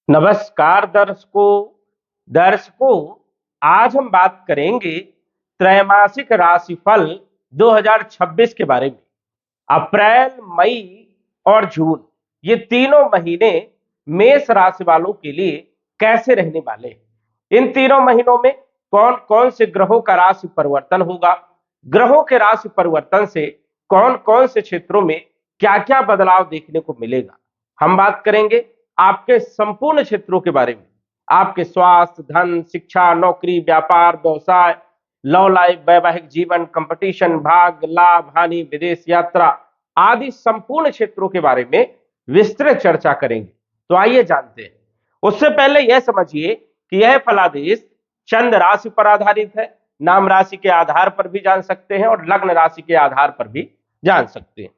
नमस्कार दर्शकों, आज हम बात करेंगे त्रैमासिक राशिफल 2026 के बारे में। अप्रैल, मई और जून ये तीनों महीने मेष राशि वालों के लिए कैसे रहने वाले हैं। इन तीनों महीनों में कौन कौन से ग्रहों का राशि परिवर्तन होगा, ग्रहों के राशि परिवर्तन से कौन कौन से क्षेत्रों में क्या क्या बदलाव देखने को मिलेगा। हम बात करेंगे आपके संपूर्ण क्षेत्रों के बारे में, आपके स्वास्थ्य, धन, शिक्षा, नौकरी, व्यापार, व्यवसाय, लव लाइफ, वैवाहिक जीवन, कंपटीशन, भाग्य, लाभ, हानि, विदेश यात्रा आदि संपूर्ण क्षेत्रों के बारे में विस्तृत चर्चा करेंगे। तो आइए जानते हैं। उससे पहले यह समझिए कि यह फलादेश चंद्र राशि पर आधारित है। नाम राशि के आधार पर भी जान सकते हैं और लग्न राशि के आधार पर भी जान सकते हैं।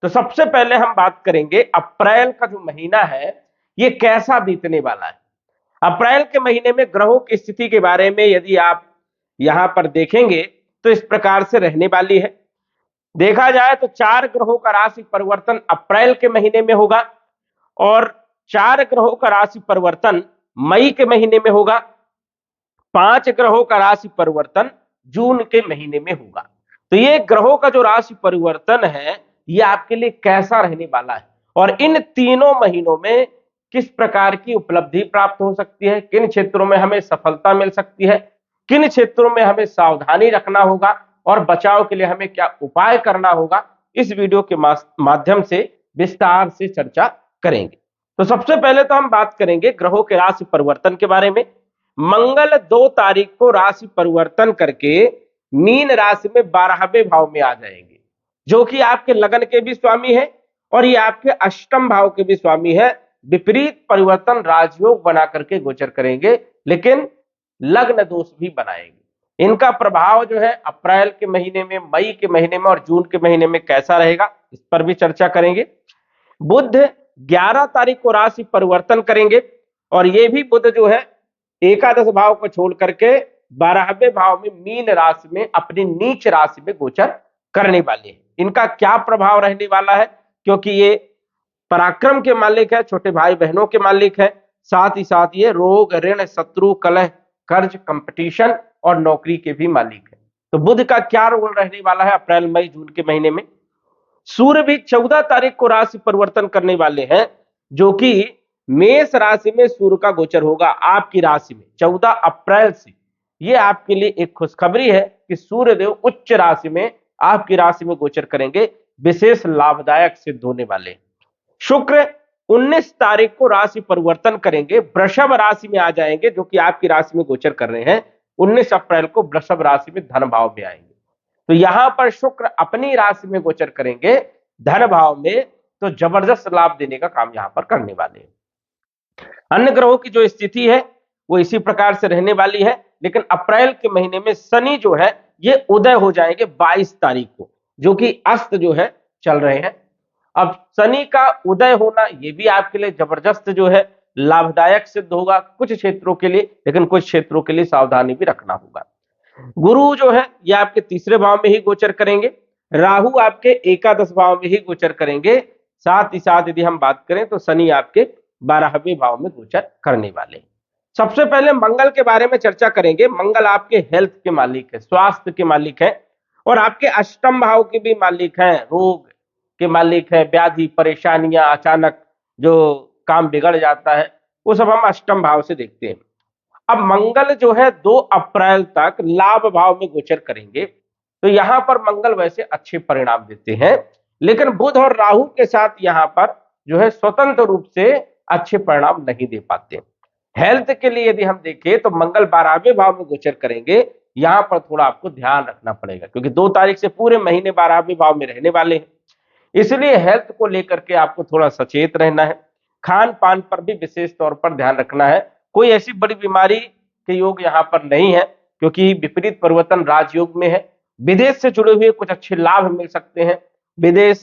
तो सबसे पहले हम बात करेंगे अप्रैल का जो महीना है ये कैसा बीतने वाला है। अप्रैल के महीने में ग्रहों की स्थिति के बारे में यदि आप यहां पर देखेंगे तो इस प्रकार से रहने वाली है। देखा जाए तो 4 ग्रहों का राशि परिवर्तन अप्रैल के महीने में होगा और 4 ग्रहों का राशि परिवर्तन मई के महीने में होगा। 5 ग्रहों का राशि परिवर्तन जून के महीने में होगा। तो ये ग्रहों का जो राशि परिवर्तन है ये आपके लिए कैसा रहने वाला है और इन तीनों महीनों में किस प्रकार की उपलब्धि प्राप्त हो सकती है, किन क्षेत्रों में हमें सफलता मिल सकती है, किन क्षेत्रों में हमें सावधानी रखना होगा और बचाव के लिए हमें क्या उपाय करना होगा, इस वीडियो के माध्यम से विस्तार से चर्चा करेंगे। तो सबसे पहले तो हम बात करेंगे ग्रहों के राशि परिवर्तन के बारे में। मंगल 2 तारीख को राशि परिवर्तन करके मीन राशि में 12वें भाव में आ जाएंगे, जो कि आपके लगन के भी स्वामी है और ये आपके अष्टम भाव के भी स्वामी है। विपरीत परिवर्तन राजयोग बना करके गोचर करेंगे, लेकिन लग्न दोष भी बनाएंगे। इनका प्रभाव जो है अप्रैल के महीने में, मई के महीने में और जून के महीने में कैसा रहेगा, इस पर भी चर्चा करेंगे। बुध 11 तारीख को राशि परिवर्तन करेंगे और ये भी बुध जो है एकादश भाव को छोड़ करके 12वें भाव में मीन राशि में अपनी नीच राशि में गोचर करने वाले हैं। इनका क्या प्रभाव रहने वाला है, क्योंकि ये पराक्रम के मालिक है, छोटे भाई बहनों के मालिक है, साथ ही साथ ये रोग, ऋण, शत्रु, कलह, कर्ज, कंपटीशन और नौकरी के भी मालिक है। तो बुध का क्या रोल रहने वाला है अप्रैल, मई, जून के महीने में। सूर्य भी 14 तारीख को राशि परिवर्तन करने वाले हैं, जो कि मेष राशि में सूर्य का गोचर होगा आपकी राशि में 14 अप्रैल से। ये आपके लिए एक खुशखबरी है कि सूर्य देव उच्च राशि में आपकी राशि में गोचर करेंगे, विशेष लाभदायक सिद्ध होने वाले। शुक्र 19 तारीख को राशि परिवर्तन करेंगे, वृषभ राशि में आ जाएंगे, जो कि आपकी राशि में गोचर कर रहे हैं। 19 अप्रैल को वृषभ राशि में धन भाव में आएंगे। तो यहां पर शुक्र अपनी राशि में गोचर करेंगे धन भाव में, तो जबरदस्त लाभ देने का काम यहां पर करने वाले हैं। अन्य ग्रहों की जो स्थिति है वो इसी प्रकार से रहने वाली है, लेकिन अप्रैल के महीने में शनि जो है ये उदय हो जाएंगे 22 तारीख को, जो कि अस्त जो है चल रहे हैं। अब शनि का उदय होना ये भी आपके लिए जबरदस्त जो है लाभदायक सिद्ध होगा कुछ क्षेत्रों के लिए, लेकिन कुछ क्षेत्रों के लिए सावधानी भी रखना होगा। गुरु जो है ये आपके तीसरे भाव में ही गोचर करेंगे, राहु आपके एकादश भाव में ही गोचर करेंगे। साथ ही साथ यदि हम बात करें तो शनि आपके 12वें भाव में गोचर करने वाले। सबसे पहले मंगल के बारे में चर्चा करेंगे। मंगल आपके हेल्थ के मालिक है, स्वास्थ्य के मालिक है और आपके अष्टम भाव के भी मालिक हैं, रोग के मालिक है, व्याधि, परेशानियां, अचानक जो काम बिगड़ जाता है वो सब हम अष्टम भाव से देखते हैं। अब मंगल जो है 2 अप्रैल तक लाभ भाव में गोचर करेंगे, तो यहां पर मंगल वैसे अच्छे परिणाम देते हैं, लेकिन बुध और राहु के साथ यहां पर जो है स्वतंत्र रूप से अच्छे परिणाम नहीं दे पाते। हेल्थ के लिए यदि हम देखें तो मंगल 12वें भाव में गोचर करेंगे, यहां पर थोड़ा आपको ध्यान रखना पड़ेगा, क्योंकि 2 तारीख से पूरे महीने 12वें भाव में रहने वाले हैं। इसलिए हेल्थ को लेकर के आपको थोड़ा सचेत रहना है। खान पान पर भी विशेष तौर पर ध्यान रखना है। कोई ऐसी बड़ी बीमारी के योग यहाँ पर नहीं है, क्योंकि विपरीत परिवर्तन राजयोग में है। विदेश से जुड़े हुए कुछ अच्छे लाभ मिल सकते हैं। विदेश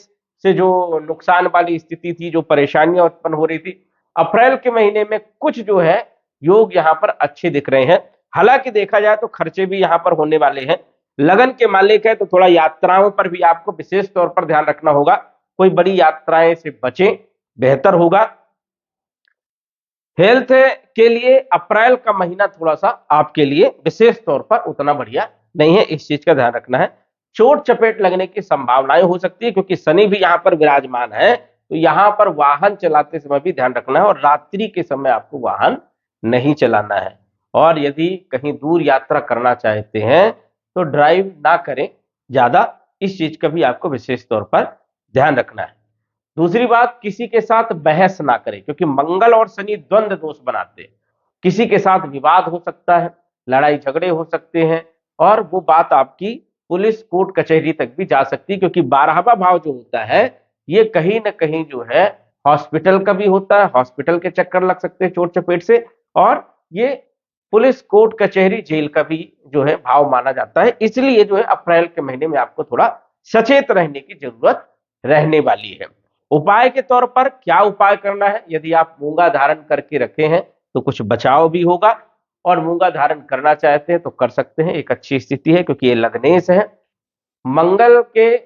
से जो नुकसान वाली स्थिति थी, जो परेशानियां उत्पन्न हो रही थी, अप्रैल के महीने में कुछ जो है योग यहाँ पर अच्छे दिख रहे हैं। हालांकि देखा जाए तो खर्चे भी यहाँ पर होने वाले हैं। लगन के मालिक है तो थोड़ा यात्राओं पर भी आपको विशेष तौर पर ध्यान रखना होगा। कोई बड़ी यात्राएं से बचें, बेहतर होगा। हेल्थ के लिए अप्रैल का महीना थोड़ा सा आपके लिए विशेष तौर पर उतना बढ़िया नहीं है, इस चीज का ध्यान रखना है। चोट चपेट लगने की संभावनाएं हो सकती है क्योंकि शनि भी यहां पर विराजमान है, तो यहां पर वाहन चलाते समय भी ध्यान रखना है और रात्रि के समय आपको वाहन नहीं चलाना है। और यदि कहीं दूर यात्रा करना चाहते हैं तो ड्राइव ना करें ज्यादा, इस चीज का भी आपको विशेष तौर पर ध्यान रखना है। दूसरी बात, किसी के साथ बहस ना करें क्योंकि मंगल और शनि द्वंद्व दोष बनाते हैं। किसी के साथ विवाद हो सकता है, लड़ाई झगड़े हो सकते हैं और वो बात आपकी पुलिस कोर्ट कचहरी तक भी जा सकती है क्योंकि 12वां भाव जो होता है ये कहीं ना कहीं जो है हॉस्पिटल का भी होता है, हॉस्पिटल के चक्कर लग सकते हैं चोट चपेट से, और ये पुलिस कोर्ट कचहरी जेल का भी जो है भाव माना जाता है। इसलिए जो है अप्रैल के महीने में आपको थोड़ा सचेत रहने की जरूरत रहने वाली है। उपाय के तौर पर क्या उपाय करना है, यदि आप मूंगा धारण करके रखे हैं तो कुछ बचाव भी होगा, और मूंगा धारण करना चाहते हैं तो कर सकते हैं, एक अच्छी स्थिति है क्योंकि ये लग्नेश है। मंगल के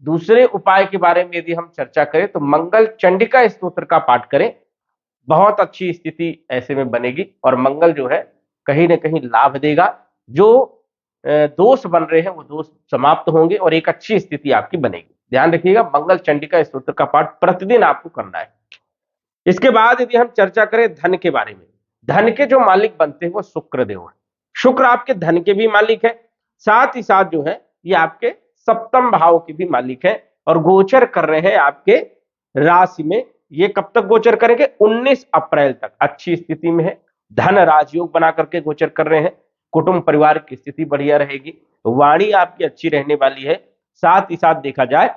दूसरे उपाय के बारे में यदि हम चर्चा करें तो मंगल चंडिका स्तोत्र का पाठ करें, बहुत अच्छी स्थिति ऐसे में बनेगी और मंगल जो है कहीं ना कहीं लाभ देगा। जो दोष बन रहे हैं वो दोष समाप्त होंगे और एक अच्छी स्थिति आपकी बनेगी। ध्यान रखिएगा, मंगल चंडिका स्तोत्र का पाठ प्रतिदिन आपको करना है। इसके बाद यदि हम चर्चा करें धन के बारे में, धन के जो मालिक बनते हैं वो शुक्र देव है। शुक्र आपके धन के भी मालिक है, साथ ही साथ जो है ये आपके सप्तम भाव के भी मालिक है और गोचर कर रहे हैं आपके राशि में। ये कब तक गोचर करेंगे? 19 अप्रैल तक अच्छी स्थिति में है। धन राजयोग बना करके गोचर कर रहे हैं, कुटुंब परिवार की स्थिति बढ़िया रहेगी, वाणी आपकी अच्छी रहने वाली है। साथ ही साथ देखा जाए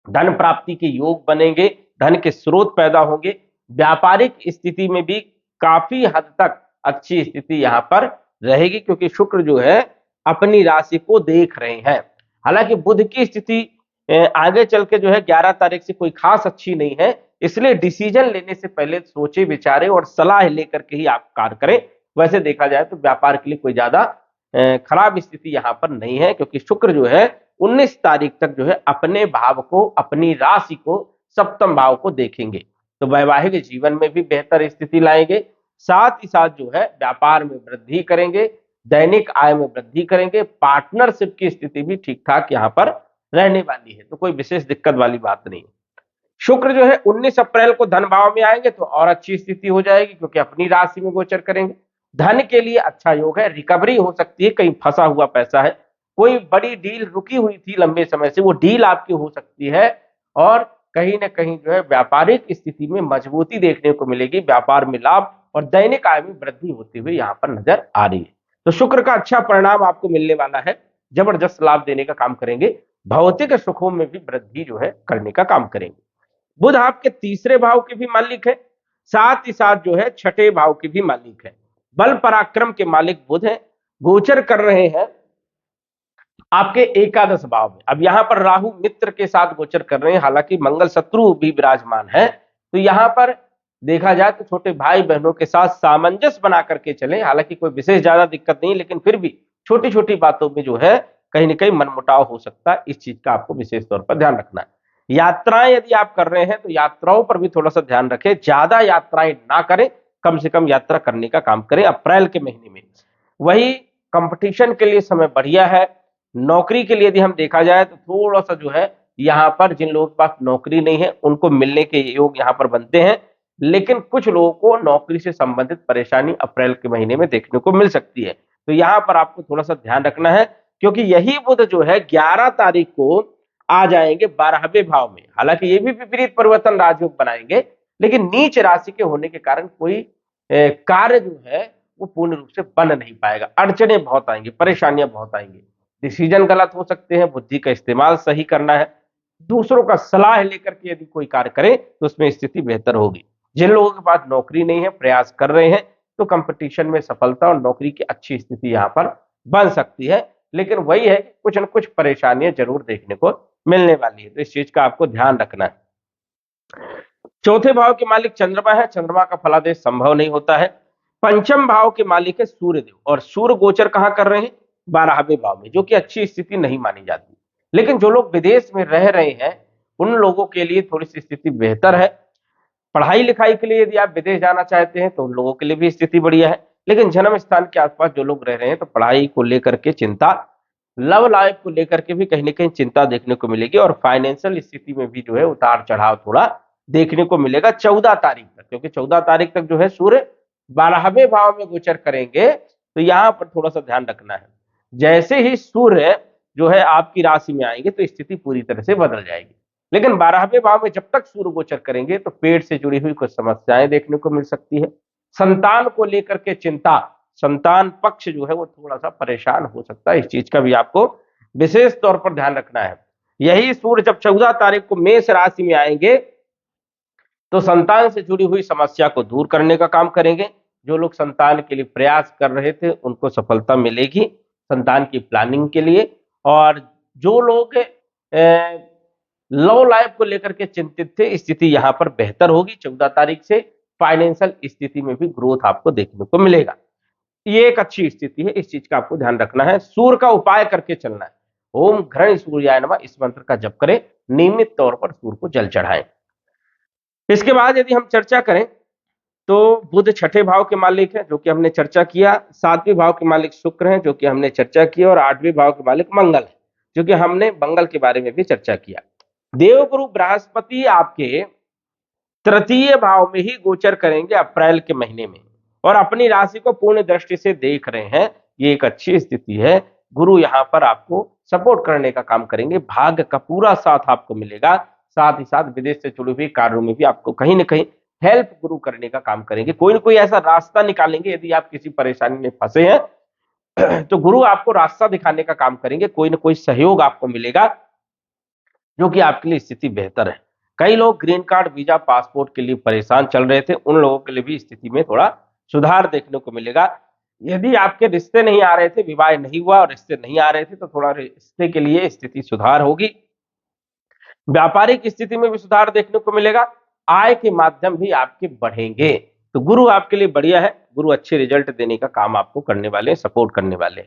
धन प्राप्ति के योग बनेंगे, धन के स्रोत पैदा होंगे, व्यापारिक स्थिति में भी काफी हद तक अच्छी स्थिति यहां पर रहेगी क्योंकि शुक्र जो है अपनी राशि को देख रहे हैं। हालांकि बुध की स्थिति आगे चल के जो है 11 तारीख से कोई खास अच्छी नहीं है, इसलिए डिसीजन लेने से पहले सोचे विचारे और सलाह लेकर के ही आप कार्य करें। वैसे देखा जाए तो व्यापार के लिए कोई ज्यादा खराब स्थिति यहां पर नहीं है क्योंकि शुक्र जो है 19 तारीख तक जो है अपने भाव को, अपनी राशि को, सप्तम भाव को देखेंगे, तो वैवाहिक जीवन में भी बेहतर स्थिति लाएंगे। साथ ही साथ जो है व्यापार में वृद्धि करेंगे, दैनिक आय में वृद्धि करेंगे, पार्टनरशिप की स्थिति भी ठीक ठाक यहां पर रहने वाली है, तो कोई विशेष दिक्कत वाली बात नहीं। शुक्र जो है 19 अप्रैल को धन भाव में आएंगे तो और अच्छी स्थिति हो जाएगी क्योंकि अपनी राशि में गोचर करेंगे। धन के लिए अच्छा योग है, रिकवरी हो सकती है, कहीं फंसा हुआ पैसा है, कोई बड़ी डील रुकी हुई थी लंबे समय से, वो डील आपकी हो सकती है और कहीं ना कहीं जो है व्यापारिक स्थिति में मजबूती देखने को मिलेगी, व्यापार में लाभ और दैनिक आय में वृद्धि होती हुई यहां पर नजर आ रही है। तो शुक्र का अच्छा परिणाम आपको मिलने वाला है, जबरदस्त लाभ देने का काम करेंगे, भौतिक सुखों में भी वृद्धि जो है करने का काम करेंगे। बुध आपके तीसरे भाव के भी मालिक है, साथ ही साथ जो है छठे भाव के भी मालिक है, बल पराक्रम के मालिक बुध है, गोचर कर रहे हैं आपके एकादश भाव में। अब यहां पर राहु मित्र के साथ गोचर कर रहे हैं, हालांकि मंगल शत्रु भी विराजमान है, तो यहां पर देखा जाए तो छोटे भाई बहनों के साथ सामंजस्य बना करके चले, हालांकि कोई विशेष ज्यादा दिक्कत नहीं, लेकिन फिर भी छोटी छोटी बातों में जो है कहीं ना कहीं मनमुटाव हो सकता है, इस चीज का आपको विशेष तौर पर ध्यान रखना है। यात्राएं यदि आप कर रहे हैं तो यात्राओं पर भी थोड़ा सा ध्यान रखें, ज्यादा यात्राएं ना करें, कम से कम यात्रा करने का काम करें अप्रैल के महीने में। वही कंपटीशन के लिए समय बढ़िया है। नौकरी के लिए यदि हम देखा जाए तो थोड़ा सा जो है यहाँ पर जिन लोगों के पास नौकरी नहीं है उनको मिलने के योग यहाँ पर बनते हैं, लेकिन कुछ लोगों को नौकरी से संबंधित परेशानी अप्रैल के महीने में देखने को मिल सकती है, तो यहाँ पर आपको थोड़ा सा ध्यान रखना है क्योंकि यही बुध जो है 11 तारीख को आ जाएंगे 12वें भाव में। हालांकि ये भी विपरीत परिवर्तन राजयोग बनाएंगे, लेकिन नीच राशि के होने के कारण कोई कार्य जो है वो पूर्ण रूप से बन नहीं पाएगा, अड़चने बहुत आएंगी, परेशानियां बहुत आएंगी, डिसीजन गलत हो सकते हैं, बुद्धि का इस्तेमाल सही करना है, दूसरों का सलाह लेकर के यदि कोई कार्य करे तो उसमें स्थिति बेहतर होगी। जिन लोगों के पास नौकरी नहीं है, प्रयास कर रहे हैं, तो कंपटीशन में सफलता और नौकरी की अच्छी स्थिति यहां पर बन सकती है, लेकिन वही है कुछ न कुछ परेशानियां जरूर देखने को मिलने वाली है, तो इस चीज का आपको ध्यान रखना है। चौथे भाव के मालिक चंद्रमा है, चंद्रमा का फलादेश संभव नहीं होता है। पंचम भाव के मालिक है सूर्यदेव, और सूर्य गोचर कहां कर रहे हैं? 12वें भाव में, जो कि अच्छी स्थिति नहीं मानी जाती, लेकिन जो लोग विदेश में रह रहे हैं उन लोगों के लिए थोड़ी सी स्थिति बेहतर है। पढ़ाई लिखाई के लिए यदि आप विदेश जाना चाहते हैं तो उन लोगों के लिए भी स्थिति बढ़िया है। लेकिन जन्म स्थान के आसपास जो लोग रह रहे हैं तो पढ़ाई को लेकर के चिंता, लव लाइफ को लेकर के भी कहीं ना कहीं चिंता देखने को मिलेगी, और फाइनेंशियल स्थिति में भी जो है उतार चढ़ाव थोड़ा देखने को मिलेगा 14 तारीख तक, क्योंकि 14 तारीख तक जो है सूर्य 12वें भाव में गोचर करेंगे। तो यहां पर थोड़ा सा ध्यान रखना है, जैसे ही सूर्य जो है आपकी राशि में आएंगे तो स्थिति पूरी तरह से बदल जाएगी। लेकिन 12वें भाव में जब तक सूर्य गोचर करेंगे तो पेट से जुड़ी हुई कुछ समस्याएं देखने को मिल सकती है, संतान को लेकर के चिंता, संतान पक्ष जो है वो थोड़ा सा परेशान हो सकता है। इस चीज का भी आपको विशेष तौर पर ध्यान रखना है। यही सूर्य जब 14 तारीख को मेष राशि में आएंगे तो संतान से जुड़ी हुई समस्या को दूर करने का काम करेंगे। जो लोग संतान के लिए प्रयास कर रहे थे उनको सफलता मिलेगी संतान की प्लानिंग के लिए, और जो लोग लव लाइफ को लेकर के चिंतित थे स्थिति यहां पर बेहतर होगी। 14 तारीख से फाइनेंशियल स्थिति में भी ग्रोथ आपको देखने को मिलेगा। ये एक अच्छी स्थिति है, इस चीज का आपको ध्यान रखना है। सूर्य का उपाय करके चलना है। ओम घृण सूर्याय नमः इस मंत्र का जप करें, नियमित तौर पर सूर्य को जल चढ़ाएं। इसके बाद यदि हम चर्चा करें तो बुध छठे भाव के मालिक है जो कि हमने चर्चा किया, 7वें भाव के मालिक शुक्र हैं जो कि हमने चर्चा किया, और 8वें भाव के मालिक मंगल है जो कि हमने मंगल के बारे में भी चर्चा किया। देवगुरु बृहस्पति आपके तृतीय भाव में ही गोचर करेंगे अप्रैल के महीने में, और अपनी राशि को पूर्ण दृष्टि से देख रहे हैं। ये एक अच्छी स्थिति है। गुरु यहाँ पर आपको सपोर्ट करने का काम करेंगे, भाग्य का पूरा साथ आपको मिलेगा। साथ ही साथ विदेश से जुड़े हुए कार्यों में भी आपको कहीं ना कहीं हेल्प गुरु करने का काम करेंगे, कोई ना कोई ऐसा रास्ता निकालेंगे। यदि आप किसी परेशानी में फंसे हैं तो गुरु आपको रास्ता दिखाने का काम करेंगे, कोई ना कोई सहयोग आपको मिलेगा जो कि आपके लिए स्थिति बेहतर है। कई लोग ग्रीन कार्ड, वीजा, पासपोर्ट के लिए परेशान चल रहे थे, उन लोगों के लिए भी स्थिति में थोड़ा सुधार देखने को मिलेगा। यदि आपके रिश्ते नहीं आ रहे थे, विवाह नहीं हुआ और रिश्ते नहीं आ रहे थे, तो थोड़ा रिश्ते के लिए स्थिति सुधार होगी। व्यापारिक स्थिति में भी सुधार देखने को मिलेगा। आय के माध्यम भी आपके बढ़ेंगे। तो गुरु आपके लिए बढ़िया है, गुरु अच्छे रिजल्ट देने का काम आपको करने वाले, सपोर्ट करने वाले।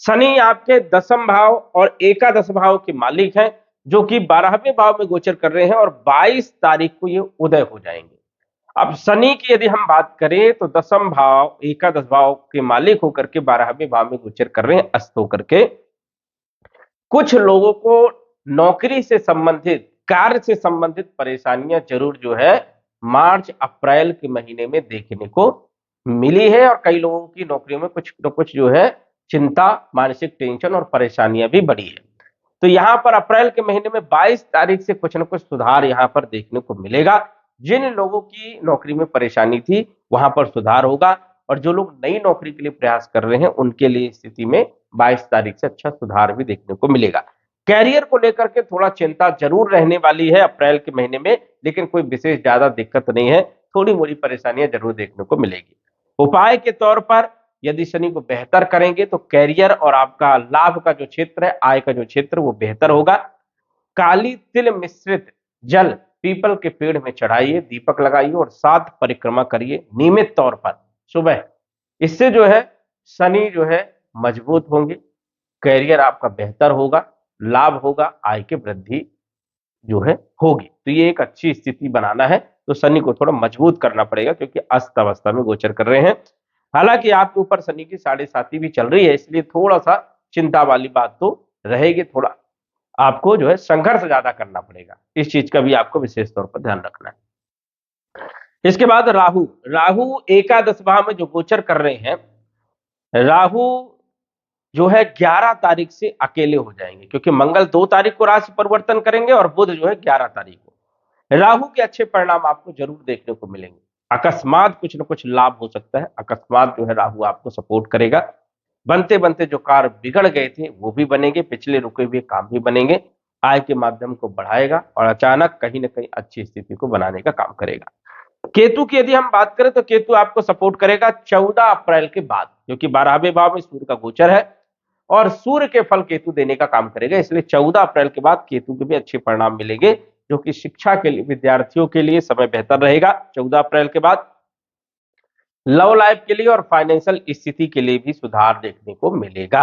शनि आपके 10वें भाव और एकादश भाव के मालिक हैं जो कि 12वें भाव में गोचर कर रहे हैं, और 22 तारीख को ये उदय हो जाएंगे। अब शनि की यदि हम बात करें तो 10वां भाव, एकादश भाव के मालिक होकर के 12वें भाव में गोचर कर रहे हैं अस्त होकर के। कुछ लोगों को नौकरी से संबंधित, कार्य से संबंधित परेशानियां जरूर जो है मार्च अप्रैल के महीने में देखने को मिली है, और कई लोगों की नौकरियों में कुछ न कुछ जो है चिंता, मानसिक टेंशन और परेशानियां भी बढ़ी है। तो यहां पर अप्रैल के महीने में 22 तारीख से कुछ न कुछ सुधार यहां पर देखने को मिलेगा। जिन लोगों की नौकरी में परेशानी थी वहां पर सुधार होगा, और जो लोग नई नौकरी के लिए प्रयास कर रहे हैं उनके लिए स्थिति में 22 तारीख से अच्छा सुधार भी देखने को मिलेगा। कैरियर को लेकर के थोड़ा चिंता जरूर रहने वाली है अप्रैल के महीने में, लेकिन कोई विशेष ज्यादा दिक्कत नहीं है, थोड़ी मोड़ी परेशानियां जरूर देखने को मिलेगी। उपाय के तौर पर यदि शनि को बेहतर करेंगे तो कैरियर और आपका लाभ का जो क्षेत्र है, आय का जो क्षेत्र, वो बेहतर होगा। काली तिल मिश्रित जल पीपल के पेड़ में चढ़ाइए, दीपक लगाइए और 7 परिक्रमा करिए नियमित तौर पर सुबह। इससे जो है शनि जो है मजबूत होंगे, कैरियर आपका बेहतर होगा, लाभ होगा, आय की वृद्धि जो है होगी। तो ये एक अच्छी स्थिति बनाना है तो शनि को थोड़ा मजबूत करना पड़ेगा, क्योंकि अस्त अवस्था में गोचर कर रहे हैं। हालांकि आपके ऊपर शनि की 7.5 भी चल रही है, इसलिए थोड़ा सा चिंता वाली बात तो रहेगी, थोड़ा आपको जो है संघर्ष ज्यादा करना पड़ेगा। इस चीज का भी आपको विशेष तौर पर ध्यान रखना है। इसके बाद राहु, राहु एकादश भाव में जो गोचर कर रहे हैं, राहु जो है 11 तारीख से अकेले हो जाएंगे, क्योंकि मंगल 2 तारीख को राशि परिवर्तन करेंगे और बुध जो है 11 तारीख को। राहु के अच्छे परिणाम आपको जरूर देखने को मिलेंगे। अकस्मात कुछ न कुछ लाभ हो सकता है, अकस्मात जो है राहु आपको सपोर्ट करेगा। बनते बनते जो कार्य बिगड़ गए थे वो भी बनेंगे, पिछले रुके हुए काम भी बनेंगे, आय के माध्यम को बढ़ाएगा और अचानक कहीं ना कहीं अच्छी स्थिति को बनाने का काम करेगा। केतु की यदि हम बात करें तो केतु आपको सपोर्ट करेगा 14 अप्रैल के बाद, क्योंकि 12वें भाव में सूर्य का गोचर है और सूर्य के फल केतु देने का काम करेगा, इसलिए 14 अप्रैल के बाद केतु के भी अच्छे परिणाम मिलेंगे, जो कि शिक्षा के लिए, विद्यार्थियों के लिए समय बेहतर रहेगा 14 अप्रैल के बाद। लव लाइफ के लिए और फाइनेंशियल स्थिति के लिए भी सुधार देखने को मिलेगा।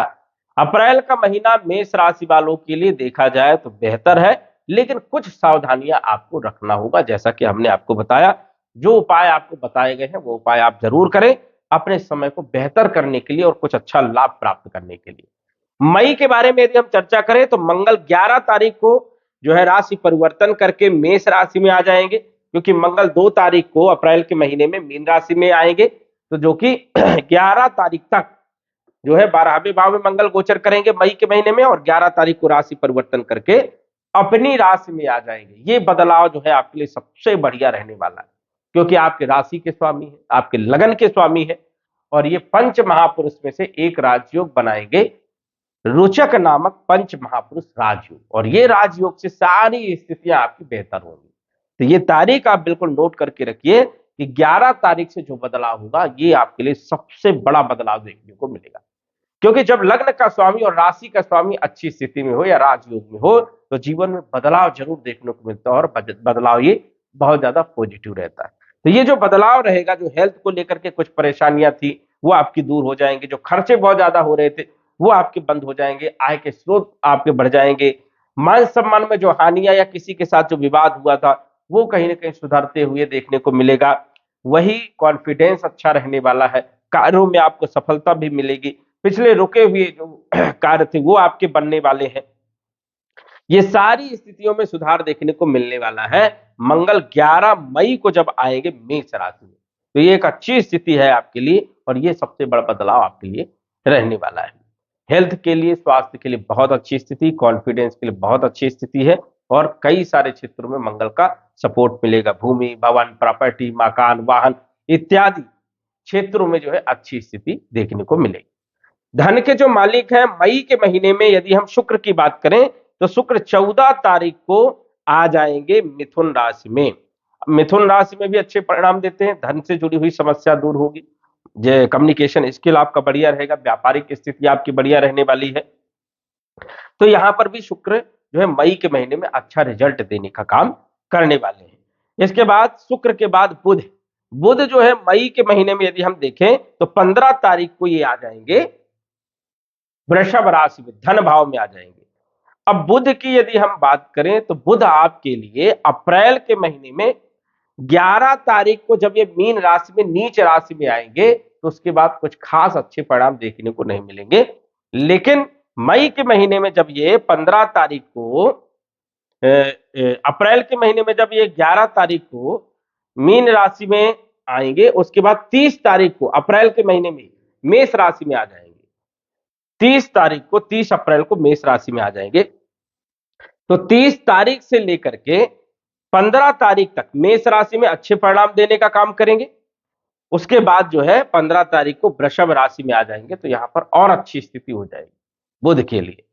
अप्रैल का महीना मेष राशि वालों के लिए देखा जाए तो बेहतर है, लेकिन कुछ सावधानियां आपको रखना होगा, जैसा कि हमने आपको बताया। जो उपाय आपको बताए गए हैं वो उपाय आप जरूर करें अपने समय को बेहतर करने के लिए और कुछ अच्छा लाभ प्राप्त करने के लिए। मई के बारे में यदि हम चर्चा करें तो मंगल 11 तारीख को जो है राशि परिवर्तन करके मेष राशि में आ जाएंगे, क्योंकि मंगल 2 तारीख को अप्रैल के महीने में मीन राशि में आएंगे, तो जो कि 11 तारीख तक जो है 12वें भाव में मंगल गोचर करेंगे मई के महीने में, और 11 तारीख को राशि परिवर्तन करके अपनी राशि में आ जाएंगे। ये बदलाव जो है आपके लिए सबसे बढ़िया रहने वाला है, क्योंकि आपके राशि के स्वामी है, आपके लगन के स्वामी है, और ये पंच महापुरुष में से एक राजयोग बनाएंगे, रोचक नामक पंच महापुरुष राजयोग, और ये राजयोग से सारी स्थितियां आपकी बेहतर होंगी। तो ये तारीख आप बिल्कुल नोट करके रखिए कि 11 तारीख से जो बदलाव होगा ये आपके लिए सबसे बड़ा बदलाव देखने को मिलेगा, क्योंकि जब लग्न का स्वामी और राशि का स्वामी अच्छी स्थिति में हो या राजयोग में हो तो जीवन में बदलाव जरूर देखने को मिलता है, और बदलाव ये बहुत ज्यादा पॉजिटिव रहता है। तो ये जो बदलाव रहेगा, जो हेल्थ को लेकर के कुछ परेशानियां थी वो आपकी दूर हो जाएंगे, जो खर्चे बहुत ज्यादा हो रहे थे वो आपके बंद हो जाएंगे, आय के स्रोत आपके बढ़ जाएंगे, मान सम्मान में जो हानियां या किसी के साथ जो विवाद हुआ था वो कहीं ना कहीं सुधरते हुए देखने को मिलेगा। वही कॉन्फिडेंस अच्छा रहने वाला है, कार्यों में आपको सफलता भी मिलेगी, पिछले रुके हुए जो कार्य थे वो आपके बनने वाले हैं। ये सारी स्थितियों में सुधार देखने को मिलने वाला है मंगल 11 मई को जब आएंगे मेष राशि में, तो ये एक अच्छी स्थिति है आपके लिए, और ये सबसे बड़ा बदलाव आपके लिए रहने वाला है। हेल्थ के लिए, स्वास्थ्य के लिए बहुत अच्छी स्थिति, कॉन्फिडेंस के लिए बहुत अच्छी स्थिति है, और कई सारे क्षेत्रों में मंगल का सपोर्ट मिलेगा। भूमि, भवन, प्रॉपर्टी, मकान, वाहन इत्यादि क्षेत्रों में जो है अच्छी स्थिति देखने को मिलेगी। धन के जो मालिक हैं मई के महीने में यदि हम शुक्र की बात करें तो शुक्र 14 तारीख को आ जाएंगे मिथुन राशि में। मिथुन राशि में भी अच्छे परिणाम देते हैं, धन से जुड़ी हुई समस्या दूर होगी, जो कम्युनिकेशन स्किल आपका बढ़िया रहेगा, व्यापारिक स्थिति आपकी बढ़िया रहने वाली है। तो यहां पर भी शुक्र जो है मई के महीने में अच्छा रिजल्ट देने का काम करने वाले हैं। इसके बाद शुक्र के बाद बुध, बुध जो है मई के महीने में यदि हम देखें तो 15 तारीख को ये आ जाएंगे वृषभ राशि में, धन भाव में आ जाएंगे। अब बुध की यदि हम बात करें तो बुध आपके लिए अप्रैल के महीने में 11 तारीख को जब ये मीन राशि में नीच राशि में आएंगे तो उसके बाद कुछ खास अच्छे परिणाम देखने को नहीं मिलेंगे, लेकिन मई के महीने में जब ये 15 तारीख को अप्रैल के महीने में जब ये 11 तारीख को मीन राशि में आएंगे, उसके बाद 30 तारीख को अप्रैल के महीने में मेष राशि में आ जाएंगे। 30 तारीख को, 30 अप्रैल को मेष राशि में आ जाएंगे। तो 30 तारीख से लेकर के 15 तारीख तक मेष राशि में अच्छे परिणाम देने का काम करेंगे। उसके बाद जो है 15 तारीख को वृषभ राशि में आ जाएंगे, तो यहां पर और अच्छी स्थिति हो जाएगी बुध के लिए।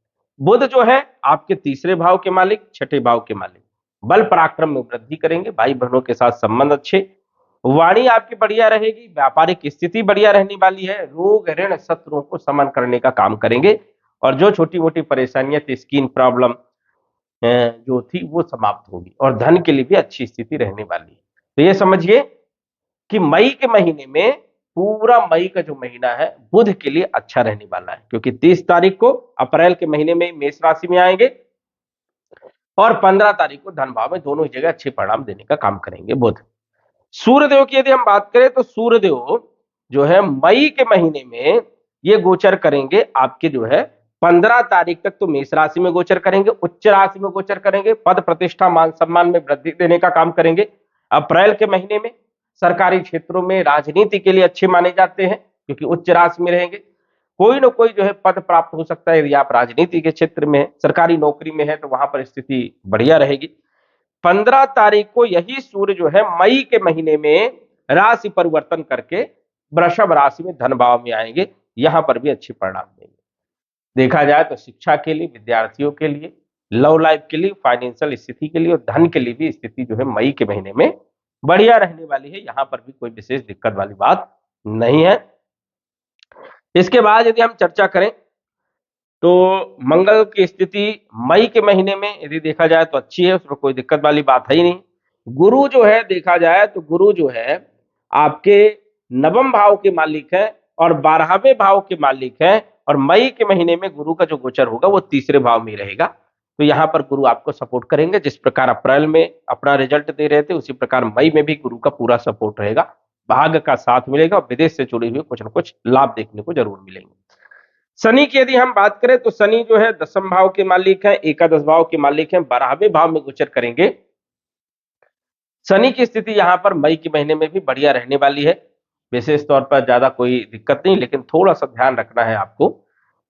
बुध जो है आपके तीसरे भाव के मालिक, छठे भाव के मालिक, बल पराक्रम में वृद्धि करेंगे, भाई बहनों के साथ संबंध अच्छे, वाणी आपकी बढ़िया रहेगी, व्यापारिक स्थिति बढ़िया रहने वाली है, रोग ऋण शत्रुओं को समन करने का काम करेंगे, और जो छोटी मोटी परेशानियां थी, स्किन प्रॉब्लम जो थी वो समाप्त होगी, और धन के लिए भी अच्छी स्थिति रहने वाली है। तो ये समझिए कि मई के महीने में, पूरा मई का जो महीना है बुध के लिए अच्छा रहने वाला है, क्योंकि 30 तारीख को अप्रैल के महीने में मेष राशि में आएंगे और 15 तारीख को धन भाव में, दोनों ही जगह अच्छे परिणाम देने का काम करेंगे बुध। सूर्यदेव की यदि हम बात करें तो सूर्यदेव जो है मई के महीने में ये गोचर करेंगे आपके जो है 15 तारीख तक तो मेष राशि में गोचर करेंगे, उच्च राशि में गोचर करेंगे, पद प्रतिष्ठा मान सम्मान में वृद्धि देने का काम करेंगे। अप्रैल के महीने में सरकारी क्षेत्रों में राजनीति के लिए अच्छे माने जाते हैं, क्योंकि उच्च राशि में रहेंगे। कोई ना कोई जो है पद प्राप्त हो सकता है, यदि आप राजनीति के क्षेत्र में है, सरकारी नौकरी में है तो वहां पर स्थिति बढ़िया रहेगी। 15 तारीख को यही सूर्य जो है मई के महीने में राशि परिवर्तन करके वृषभ राशि में धन भाव में आएंगे, यहां पर भी अच्छे परिणाम देंगे। देखा जाए तो शिक्षा के लिए, विद्यार्थियों के लिए, लव लाइफ के लिए, फाइनेंशियल स्थिति के लिए और धन के लिए भी स्थिति जो है मई के महीने में बढ़िया रहने वाली है, यहां पर भी कोई विशेष दिक्कत वाली बात नहीं है। इसके बाद यदि हम चर्चा करें तो मंगल की स्थिति मई के महीने में यदि देखा जाए तो अच्छी है, उसमें कोई दिक्कत वाली बात है ही नहीं। गुरु जो है, देखा जाए तो गुरु जो है आपके नवम भाव के मालिक है और 12वें भाव के मालिक है, और मई के महीने में गुरु का जो गोचर होगा वो तीसरे भाव में रहेगा, तो यहाँ पर गुरु आपको सपोर्ट करेंगे। जिस प्रकार अप्रैल में अपना रिजल्ट दे रहे थे, उसी प्रकार मई में भी गुरु का पूरा सपोर्ट रहेगा, भाग्य का साथ मिलेगा और विदेश से जुड़े हुए कुछ ना कुछ लाभ देखने को जरूर मिलेंगे। शनि की यदि हम बात करें तो शनि जो है दसम भाव के मालिक है, एकादश भाव के मालिक है, 12वें भाव में गोचर करेंगे। शनि की स्थिति यहां पर मई के महीने में भी बढ़िया रहने वाली है, विशेष तौर पर ज्यादा कोई दिक्कत नहीं, लेकिन थोड़ा सा ध्यान रखना है आपको,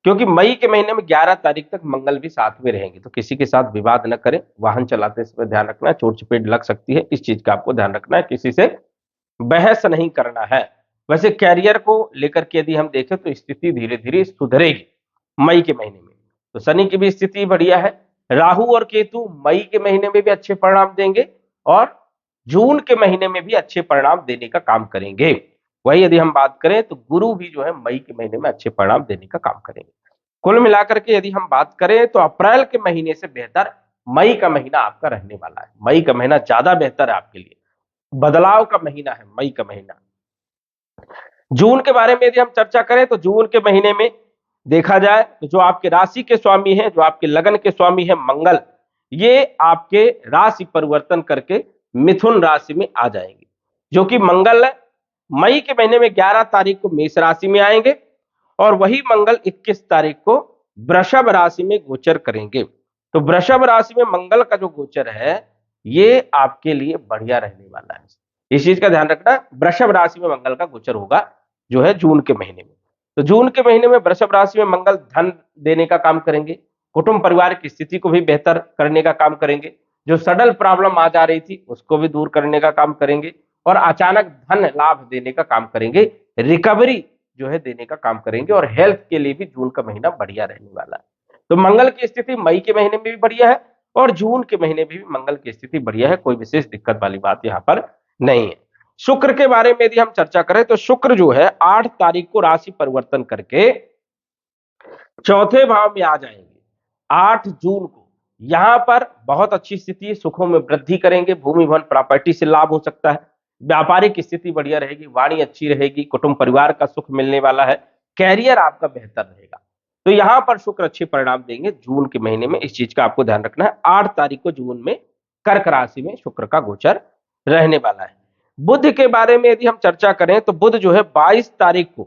क्योंकि मई के महीने में 11 तारीख तक मंगल भी साथ में रहेंगे। तो किसी के साथ विवाद न करें, वाहन चलाते समय ध्यान रखना है, चोट चपेट लग सकती है, इस चीज का आपको ध्यान रखना है, किसी से बहस नहीं करना है। वैसे कैरियर को लेकर के यदि हम देखें तो स्थिति धीरे धीरे सुधरेगी मई के महीने में। तो शनि की भी स्थिति बढ़िया है। राहु और केतु मई के महीने में भी अच्छे परिणाम देंगे और जून के महीने में भी अच्छे परिणाम देने का काम करेंगे। वही यदि हम बात करें तो गुरु भी जो है मई के महीने में अच्छे परिणाम देने का काम करेंगे। कुल मिलाकर के यदि हम बात करें तो अप्रैल के महीने से बेहतर मई का महीना आपका रहने वाला है। मई का महीना ज्यादा बेहतर है आपके लिए, बदलाव का महीना है मई का महीना। जून के बारे में यदि हम चर्चा करें तो जून के महीने में देखा जाए तो जो आपके राशि के स्वामी हैं, जो आपके लगन के स्वामी हैं मंगल, ये आपके राशि परिवर्तन करके मिथुन राशि में आ जाएंगे। जो कि मंगल मई के महीने में 11 तारीख को मेष राशि में आएंगे और वही मंगल 21 तारीख को वृषभ राशि में गोचर करेंगे। तो वृषभ राशि में मंगल का जो गोचर है ये आपके लिए बढ़िया रहने वाला है, इस चीज का ध्यान रखना। वृषभ राशि में मंगल का गोचर होगा जो है जून के महीने में। तो जून के महीने में वृषभ राशि में मंगल धन देने का काम करेंगे, कुटुंब परिवार की स्थिति को भी बेहतर करने का काम करेंगे, जो सडल प्रॉब्लम आ जा रही थी उसको भी दूर करने का काम करेंगे और अचानक धन लाभ देने का काम करेंगे, रिकवरी जो है देने का काम करेंगे। और हेल्थ के लिए भी जून का महीना बढ़िया रहने वाला है। तो मंगल की स्थिति मई के महीने में भी बढ़िया है और जून के महीने में भी मंगल की स्थिति बढ़िया है, कोई विशेष दिक्कत वाली बात यहाँ पर नहीं है। शुक्र के बारे में यदि हम चर्चा करें तो शुक्र जो है 8 तारीख को राशि परिवर्तन करके चौथे भाव में आ जाएंगे 8 जून को। यहां पर बहुत अच्छी स्थिति है, सुखों में वृद्धि करेंगे, भूमि भवन प्रॉपर्टी से लाभ हो सकता है, व्यापारिक स्थिति बढ़िया रहेगी, वाणी अच्छी रहेगी, कुटुंब परिवार का सुख मिलने वाला है, कैरियर आपका बेहतर रहेगा। तो यहां पर शुक्र अच्छे परिणाम देंगे जून के महीने में, इस चीज का आपको ध्यान रखना है। 8 तारीख को जून में कर्क राशि में शुक्र का गोचर रहने वाला है। बुध के बारे में यदि हम चर्चा करें तो बुध जो है 22 तारीख को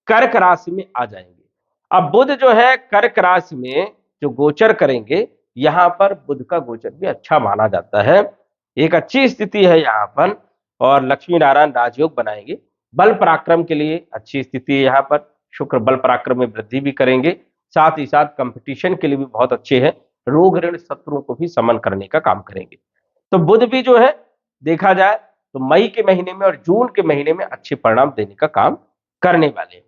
कर्क राशि में आ जाएंगे। अब बुध जो है कर्क राशि में जो गोचर करेंगे, यहां पर बुध का गोचर भी अच्छा माना जाता है, एक अच्छी स्थिति है यहां पर, और लक्ष्मी नारायण राजयोग बनाएंगे। बल पराक्रम के लिए अच्छी स्थिति है यहाँ पर, शुक्र बल पराक्रम में वृद्धि भी करेंगे, साथ ही साथ कंपटीशन के लिए भी बहुत अच्छे हैं, रोग ऋण शत्रुओं को भी समन करने का काम करेंगे। तो बुध भी जो है देखा जाए तो मई के महीने में और जून के महीने में अच्छे परिणाम देने का काम करने वाले।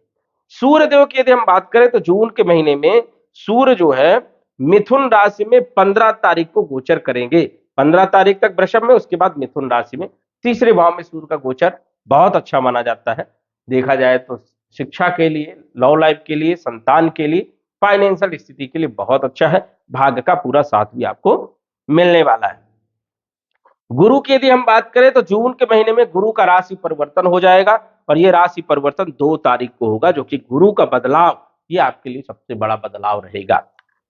सूर्य देव की यदि हम बात करें तो जून के महीने में सूर्य जो है मिथुन राशि में 15 तारीख को गोचर करेंगे, 15 तारीख तक वृषभ में, उसके बाद मिथुन राशि में, तीसरे भाव में सूर्य का गोचर बहुत अच्छा माना जाता है। देखा जाए तो शिक्षा के लिए, लव लाइफ के लिए, संतान के लिए, फाइनेंशियल स्थिति के लिए बहुत अच्छा है, भाग्य का पूरा साथ भी आपको मिलने वाला है। गुरु की यदि हम बात करें तो जून के महीने में गुरु का राशि परिवर्तन हो जाएगा और यह राशि परिवर्तन 2 तारीख को होगा, जो कि गुरु का बदलाव ये आपके लिए सबसे बड़ा बदलाव रहेगा।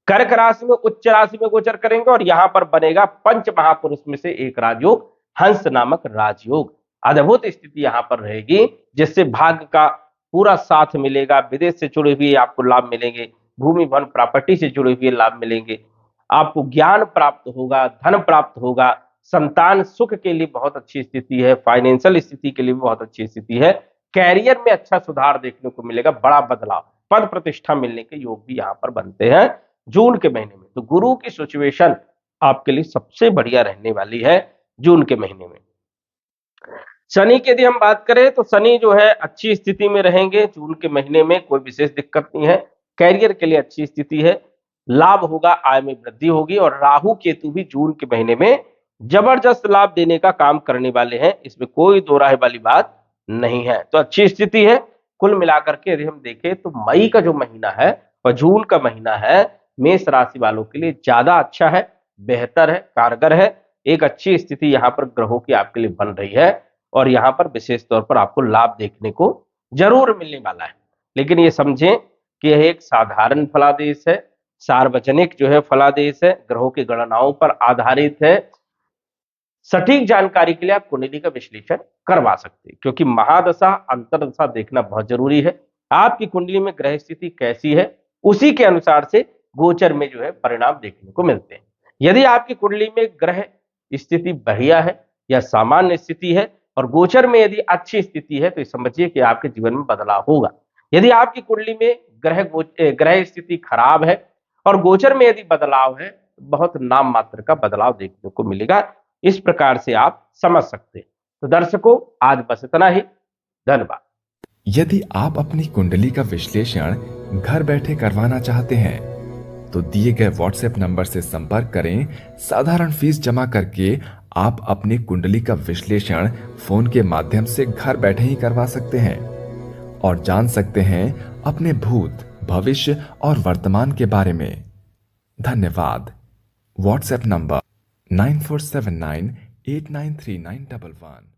कर्क राशि में उच्च राशि में गोचर करेंगे और यहां पर बनेगा पंच महापुरुष में से एक राजयोग, हंस नामक राजयोग। अद्भुत स्थिति यहां पर रहेगी जिससे भाग्य का पूरा साथ मिलेगा, विदेश से जुड़े हुए आपको लाभ मिलेंगे, भूमि भवन प्रॉपर्टी से जुड़े हुए लाभ मिलेंगे, आपको ज्ञान प्राप्त होगा, धन प्राप्त होगा, संतान सुख के लिए बहुत अच्छी स्थिति है, फाइनेंशियल स्थिति के लिए भी बहुत अच्छी स्थिति है, कैरियर में अच्छा सुधार देखने को मिलेगा, बड़ा बदलाव, पद प्रतिष्ठा मिलने के योग भी यहां पर बनते हैं जून के महीने में। तो गुरु की सिचुएशन आपके लिए सबसे बढ़िया रहने वाली है जून के महीने में। शनि की यदि हम बात करें तो शनि जो है अच्छी स्थिति में रहेंगे जून के महीने में, कोई विशेष दिक्कत नहीं है, कैरियर के लिए अच्छी स्थिति है, लाभ होगा, आय में वृद्धि होगी। और राहु केतु भी जून के महीने में जबरदस्त लाभ देने का काम करने वाले हैं, इसमें कोई दो राय वाली बात नहीं है। तो अच्छी स्थिति है। कुल मिलाकर के यदि हम देखें तो मई का जो महीना है और जून का महीना है मेष राशि वालों के लिए ज्यादा अच्छा है, बेहतर है, कारगर है। एक अच्छी स्थिति यहाँ पर ग्रहों की आपके लिए बन रही है और यहाँ पर विशेष तौर पर आपको लाभ देखने को जरूर मिलने वाला है। लेकिन ये समझें कि यह एक साधारण फलादेश है, सार्वजनिक जो है फलादेश है, ग्रहों की गणनाओं पर आधारित है। सटीक जानकारी के लिए आप कुंडली का विश्लेषण करवा सकते हैं, क्योंकि महादशा अंतरदशा देखना बहुत जरूरी है। आपकी कुंडली में ग्रह स्थिति कैसी है, उसी के अनुसार से गोचर में जो है परिणाम देखने को मिलते हैं। यदि आपकी कुंडली में ग्रह स्थिति बढ़िया है या सामान्य स्थिति है और गोचर में यदि अच्छी स्थिति है, तो समझिए कि आपके जीवन में बदलाव होगा। यदि आपकी कुंडली में ग्रह स्थिति खराब है और गोचर में यदि बदलाव है, बहुत नाम मात्र का बदलाव देखने को मिलेगा। इस प्रकार से आप समझ सकते हैं। तो दर्शकों, आज बस इतना ही। धन्यवाद। यदि आप अपनी कुंडली का विश्लेषण घर बैठे करवाना चाहते हैं तो दिए गए व्हाट्सएप नंबर से संपर्क करें। साधारण फीस जमा करके आप अपनी कुंडली का विश्लेषण फोन के माध्यम से घर बैठे ही करवा सकते हैं और जान सकते हैं अपने भूत, भविष्य और वर्तमान के बारे में। धन्यवाद। WhatsApp number 9479893911।